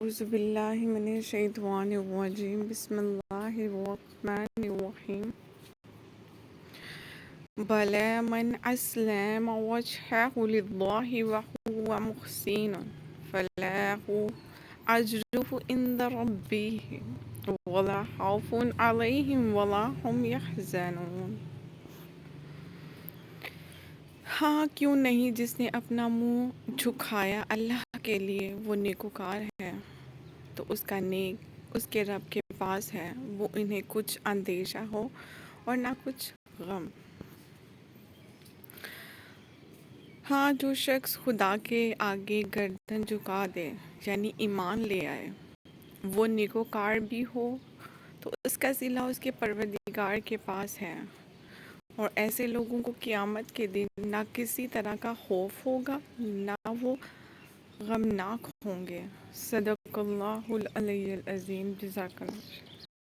اعوذ باللہ من الشیطان الرجیم بسم اللہ الرحمن الرحیم بلی من اسلم وجهه للہ وهو محسن فله اجره عند ربه ولا خوف علیہم ولا هم يحزنون۔ ہاں کیوں نہیں، جس نے اپنا منہ جھکایا اللہ کے لیے وہ نیکوکار ہے، تو اس کے رب کے پاس ہے، وہ انہیں کچھ اندیشہ ہو اور نہ کچھ غم۔ ہاں جو شخص خدا کے آگے گردن جھکا دے یعنی ایمان لے آئے، وہ نیکوکار بھی ہو تو اس کا صلہ اس کے پروردگار کے پاس ہے، اور ایسے لوگوں کو قیامت کے دن نہ کسی طرح کا خوف ہوگا نہ وہ غمناک ہوں گے۔ صدق اللہ العلی العظیم۔ جزاک اللہ۔